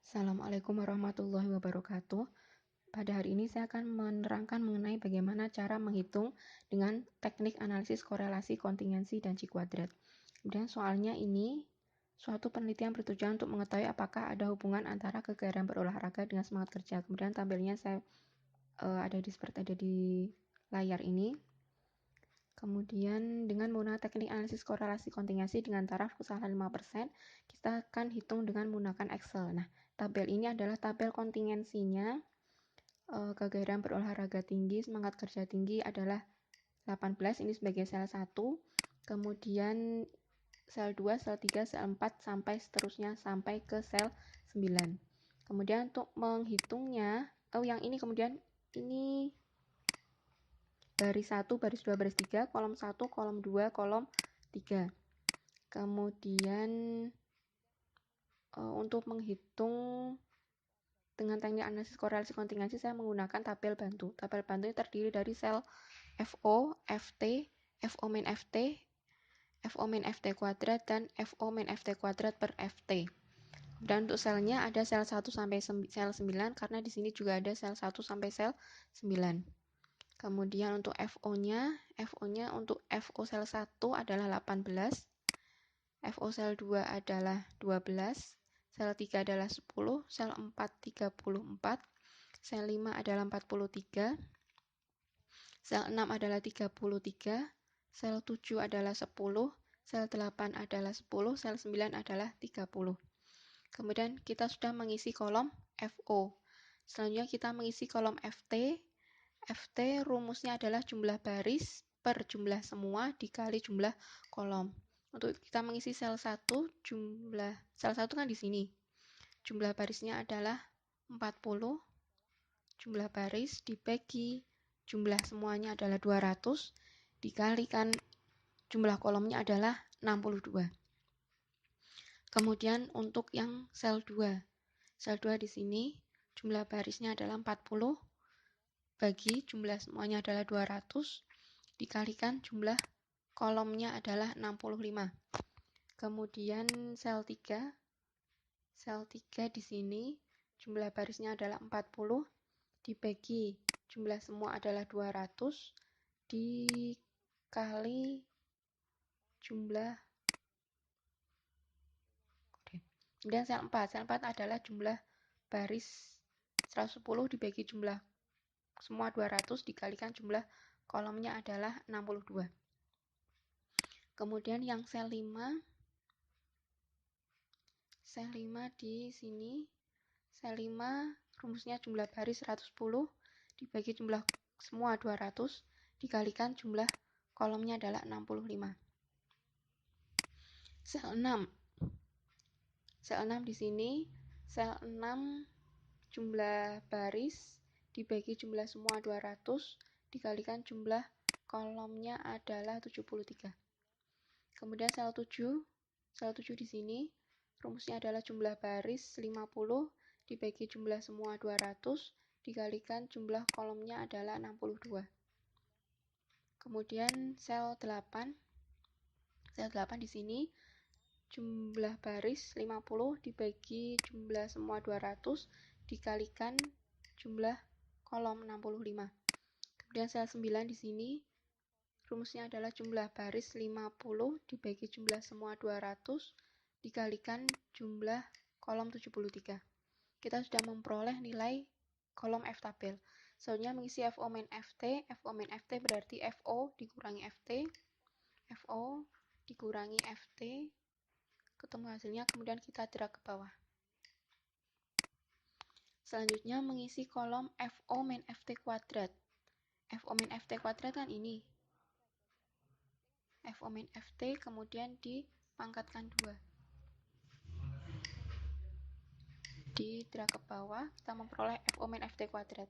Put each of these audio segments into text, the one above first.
Assalamualaikum warahmatullahi wabarakatuh. Pada hari ini saya akan menerangkan mengenai bagaimana cara menghitung dengan teknik analisis korelasi kontingensi dan C kuadrat. Kemudian soalnya ini suatu penelitian bertujuan untuk mengetahui apakah ada hubungan antara kegagalan berolahraga dengan semangat kerja. Kemudian tabelnya saya seperti ada di layar ini. Kemudian dengan menggunakan teknik analisis korelasi kontingensi dengan taraf kesalahan 5%, kita akan hitung dengan menggunakan Excel. Nah, tabel ini adalah tabel kontingensinya. Kegagalan berolahraga tinggi, semangat kerja tinggi adalah 18, ini sebagai sel 1. Kemudian sel 2, sel 3, sel 4, sampai seterusnya sampai ke sel 9. Kemudian untuk menghitungnya, yang ini kemudian ini baris 1, baris 2, baris 3, kolom 1, kolom 2, kolom 3. Kemudian untuk menghitung dengan teknik analisis korelasi kontingensi saya menggunakan tabel bantu. Tabel bantu ini terdiri dari sel FO, FT, FO min FT, FO min FT kuadrat, dan FO min FT kuadrat per FT. Dan untuk selnya ada sel 1 sampai sel 9 karena di sini juga ada sel 1 sampai sel 9. Kemudian untuk FO-nya untuk FO sel 1 adalah 18, FO sel 2 adalah 12, sel 3 adalah 10, sel 4 34, sel 5 adalah 43, sel 6 adalah 33, sel 7 adalah 10, sel 8 adalah 10, sel 9 adalah 30. Kemudian kita sudah mengisi kolom FO. Selanjutnya kita mengisi kolom FT. FT rumusnya adalah jumlah baris per jumlah semua dikali jumlah kolom. Untuk kita mengisi sel 1, jumlah sel 1 kan di sini. Jumlah barisnya adalah 40. Jumlah baris dibagi jumlah semuanya adalah 200 dikalikan jumlah kolomnya adalah 62. Kemudian untuk yang sel 2. Sel 2 di sini jumlah barisnya adalah 40 bagi jumlah semuanya adalah 200 dikalikan jumlah kolomnya adalah 65. Kemudian sel 3 di sini jumlah barisnya adalah 40 dibagi jumlah semua adalah 200 dikali jumlah. Kemudian sel 4 adalah jumlah baris 110 dibagi jumlah semua 200 dikalikan jumlah kolomnya adalah 62. Kemudian yang sel 5 di sini, sel 5 rumusnya jumlah baris 110 dibagi jumlah semua 200 dikalikan jumlah kolomnya adalah 65. Sel 6 di sini, sel 6 jumlah baris dibagi jumlah semua 200 dikalikan jumlah kolomnya adalah 73. Kemudian sel 7 di sini rumusnya adalah jumlah baris 50 dibagi jumlah semua 200 dikalikan jumlah kolomnya adalah 62. Kemudian sel 8 di sini jumlah baris 50 dibagi jumlah semua 200 dikalikan jumlah kolom 65. Kemudian sel 9 di sini rumusnya adalah jumlah baris 50 dibagi jumlah semua 200 dikalikan jumlah kolom 73. Kita sudah memperoleh nilai kolom F tabel. Selanjutnya mengisi FO min FT. FO min FT berarti FO dikurangi FT. FO dikurangi FT. Ketemu hasilnya, kemudian kita drag ke bawah. Selanjutnya mengisi kolom FO min FT kuadrat. FO min FT kuadrat kan ini. FO min FT kemudian dipangkatkan 2. Di drag ke bawah, kita memperoleh FO min FT kuadrat.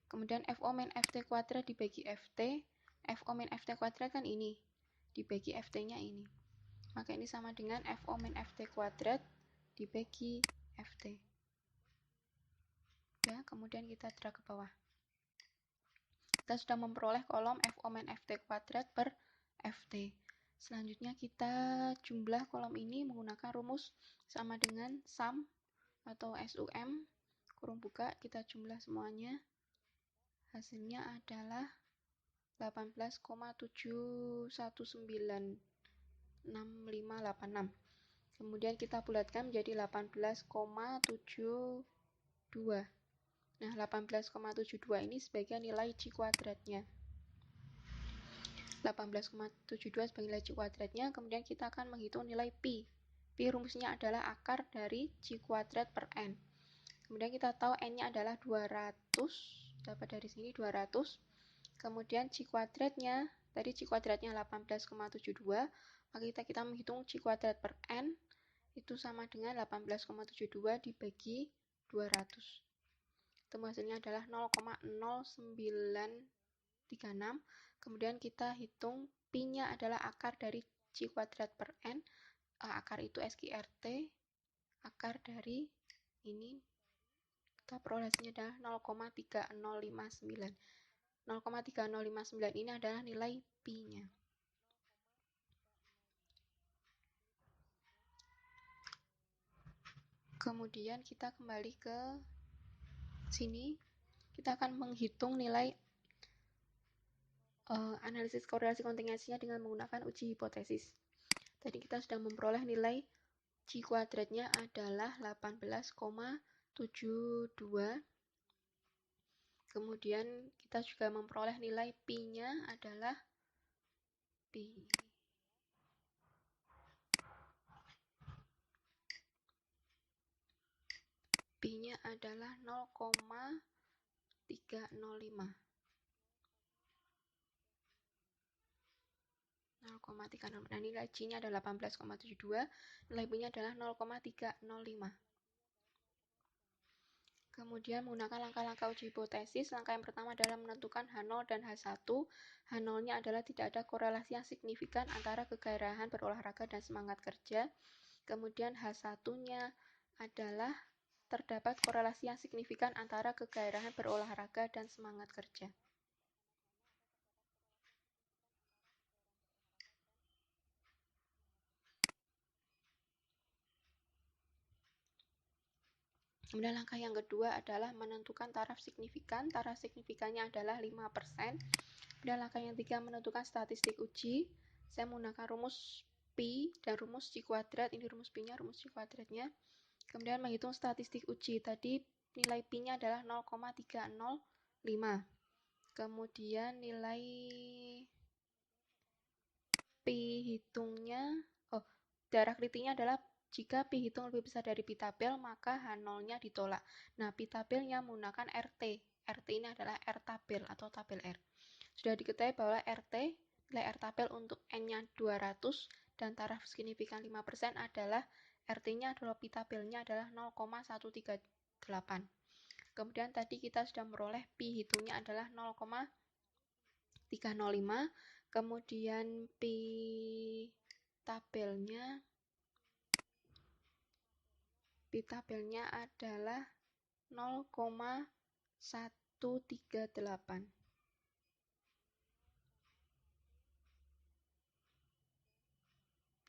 Kemudian FO min FT kuadrat dibagi FT. FO min FT kuadrat kan ini. Dibagi FT-nya ini. Maka ini sama dengan FO min FT kuadrat dibagi FT. Ya, kemudian kita drag ke bawah. Kita sudah memperoleh kolom FO min FT kuadrat per FT. Selanjutnya kita jumlah kolom ini menggunakan rumus sama dengan sum atau SUM, kurung buka, kita jumlah semuanya. Hasilnya adalah 18,7196586. Kemudian kita bulatkan menjadi 18,72. Nah, 18,72 ini sebagai nilai C kuadratnya. 18,72 sebagai nilai C kuadratnya. Kemudian kita akan menghitung nilai Pi. Pi rumusnya adalah akar dari C kuadrat per N. Kemudian kita tahu N-nya adalah 200. Dapat dari sini 200. Kemudian C kuadratnya, tadi C kuadratnya 18,72. Maka kita menghitung C kuadrat per N. Itu sama dengan 18,72 dibagi 200. Temu hasilnya adalah 0,0936. Kemudian kita hitung Pi-nya adalah akar dari C kuadrat per N. Akar itu SQRT. Akar dari ini, kita peroleh hasilnya adalah 0,3059. 0,3059 ini adalah nilai Pi-nya. Kemudian kita kembali ke sini, kita akan menghitung nilai analisis korelasi kontingensinya dengan menggunakan uji hipotesis. Tadi kita sudah memperoleh nilai C kuadratnya adalah 18,72. Kemudian kita juga memperoleh nilai Pi-nya adalah Pi-nya adalah 0,305. 0,305. Nah, nilai C-nya adalah 18,72, nilai Pi-nya adalah 0,305. Kemudian menggunakan langkah-langkah uji hipotesis, langkah yang pertama adalah menentukan H0 dan H1. H0-nya adalah tidak ada korelasi yang signifikan antara kegairahan berolahraga dan semangat kerja. Kemudian H1-nya adalah terdapat korelasi yang signifikan antara kegairahan berolahraga dan semangat kerja. Kemudian langkah yang kedua adalah menentukan taraf signifikan. Taraf signifikannya adalah 5%. Kemudian langkah yang ketiga menentukan statistik uji. Saya menggunakan rumus Pi dan rumus C kuadrat. Ini rumus Pi-nya, rumus C kuadratnya. Kemudian menghitung statistik uji. Tadi nilai Pi-nya adalah 0,305. Kemudian nilai Pi hitungnya, darah kritiknya adalah jika Pi hitung lebih besar dari Pi tabel, maka H0-nya ditolak. Nah, Pi tabelnya menggunakan RT. RT ini adalah R tabel atau tabel R. Sudah diketahui bahwa RT, nilai R tabel untuk N-nya 200 dan taraf signifikan 5% adalah RT-nya adalah Pi tabelnya adalah 0,138. Kemudian tadi kita sudah memperoleh Pi hitungnya adalah 0,305. Kemudian Pi tabelnya adalah 0,138.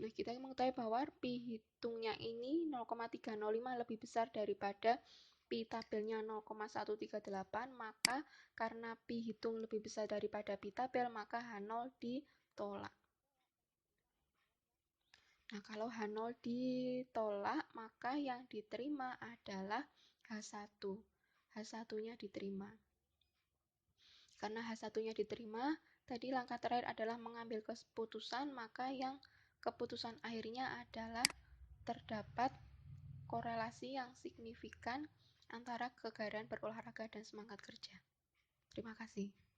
Nah, kita mengetahui bahwa Pi hitungnya ini 0,305 lebih besar daripada Pi tabelnya 0,138, maka karena Pi hitung lebih besar daripada Pi tabel, maka H0 ditolak. Nah, kalau H0 ditolak, maka yang diterima adalah H1. H1-nya diterima. Karena H1-nya diterima, tadi langkah terakhir adalah mengambil keputusan, maka yang keputusan akhirnya adalah terdapat korelasi yang signifikan antara kegairahan berolahraga dan semangat kerja. Terima kasih.